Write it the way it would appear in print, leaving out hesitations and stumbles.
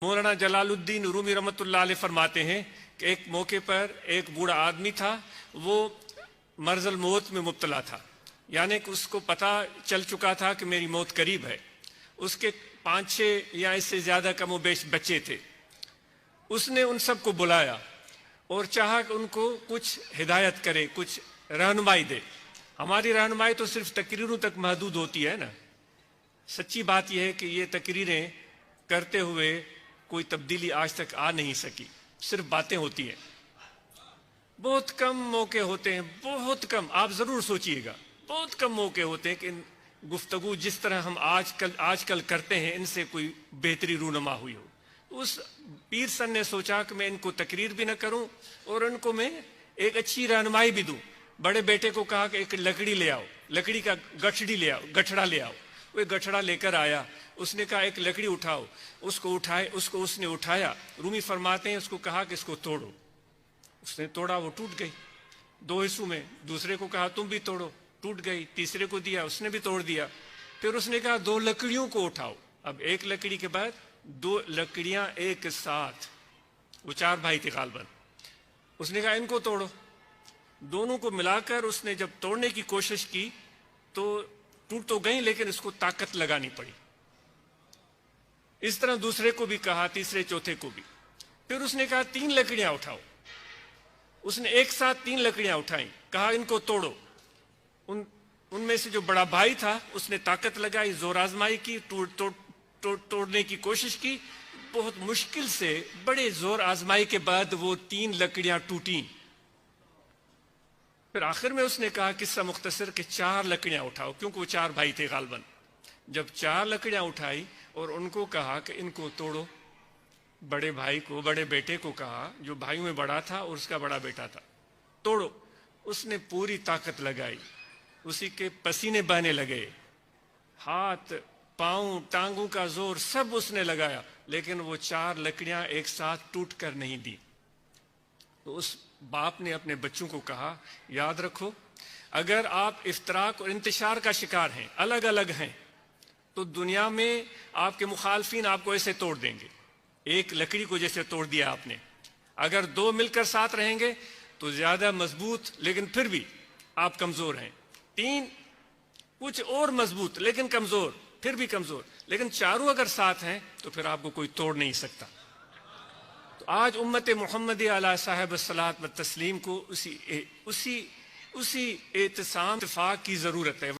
مولانا جلالالدین رومی رحمۃ اللہ علیہ فرماتے ہیں کہ ایک موقع پر ایک بوڑھا آدمی تھا، وہ مرض الموت میں مبتلا تھا، یعنی کہ اس کو پتہ چل چکا تھا کہ میری موت قریب ہے۔ اس کے 5-6 یا اس سے زیادہ کم و بیش بچے تھے۔ اس نے ان سب کو بلایا اور چاہا کہ ان کو کچھ ہدایت کرے، کچھ رہنمائی دے۔ ہماری رہنمائی تو صرف تقریروں تک محدود ہوتی ہے نا۔ سچی بات یہ ہے کہ یہ تقریریں کرتے ہوئے کوئی تبدیلی آج تک آ نہیں سکی، صرف باتیں ہوتی ہیں۔ بہت کم موقع ہوتے ہیں، بہت کم، آپ ضرور سوچئے گا، بہت کم موقع ہوتے ہیں کہ گفتگو جس طرح ہم آج کل کرتے ہیں ان سے کوئی بہتری رونما ہوئی ہو۔ اس پیر سن نے سوچا کہ میں ان کو تقریر بھی نہ کروں اور ان کو میں ایک اچھی رہنمائی بھی دوں۔ بڑے بیٹے کو کہا کہ ایک لکڑی لے آؤ، لکڑی کا گٹھڑا لے آؤ۔ وہ گٹھڑا لے کر آیا۔ اس نے کہا ایک لکڑی اٹھاؤ، اس نے اٹھایا۔ رومی فرماتے ہیں اس کو کہا کہ اس کو توڑو۔ اس نے توڑا، وہ ٹوٹ گئی 2 حصوں میں۔ دوسرے کو کہا تم بھی توڑو، ٹوٹ گئی۔ تیسرے کو دیا، اس نے بھی توڑ دیا۔ پھر اس نے کہا 2 لکڑیوں کو اٹھاؤ۔ اب ایک لکڑی کے بعد 2 لکڑیاں ایک ساتھ، وہ 4 بھائی تھے غالباً۔ اس نے کہا ان کو توڑو۔ دونوں کو ملا کر اس نے جب توڑنے کی کوشش کی تو ٹوٹ تو گئی، لیکن اس کو طاقت لگانی پڑی۔ اس طرح دوسرے کو بھی کہا، تیسرے چوتھے کو بھی۔ پھر اس نے کہا 3 لکڑیاں اٹھاؤ۔ اس نے ایک ساتھ 3 لکڑیاں اٹھائیں، کہا ان کو توڑو۔ ان میں سے جو بڑا بھائی تھا اس نے طاقت لگائی، زور آزمائی کی، توڑنے کی کوشش کی۔ بہت مشکل سے بڑے زور آزمائی کے بعد وہ 3 لکڑیاں ٹوٹیں۔ پھر آخر میں اس نے کہا قصہ مختصر کہ 4 لکڑیاں اٹھاؤ، کیونکہ وہ 4 بھائی تھے غالباً۔ جب 4 لکڑیاں اٹھائی اور ان کو کہا کہ ان کو توڑو، بڑے بھائی کو، بڑے بیٹے کو کہا جو بھائیوں میں بڑا تھا اور اس کا بڑا بیٹا تھا، توڑو۔ اس نے پوری طاقت لگائی، اسی کے پسینے بہنے لگے، ہاتھ پاؤں ٹانگوں کا زور سب اس نے لگایا، لیکن وہ 4 لکڑیاں ایک ساتھ ٹوٹ کر نہیں دی۔ تو اس باپ نے اپنے بچوں کو کہا یاد رکھو، اگر آپ افتراق اور انتشار کا شکار ہیں، الگ الگ ہیں، تو دنیا میں آپ کے مخالفین آپ کو ایسے توڑ دیں گے، ایک لکڑی کو جیسے توڑ دیا آپ نے۔ اگر 2 مل کر ساتھ رہیں گے تو زیادہ مضبوط، لیکن پھر بھی آپ کمزور ہیں۔ 3 کچھ اور مضبوط لیکن کمزور، پھر بھی کمزور، لیکن 4 اگر ساتھ ہیں تو پھر آپ کو کوئی توڑ نہیں سکتا۔ تو آج امت محمدی علیہ صاحب الصلاۃ والتسلیم کو اسی اعتصام اتفاق کی ضرورت ہے۔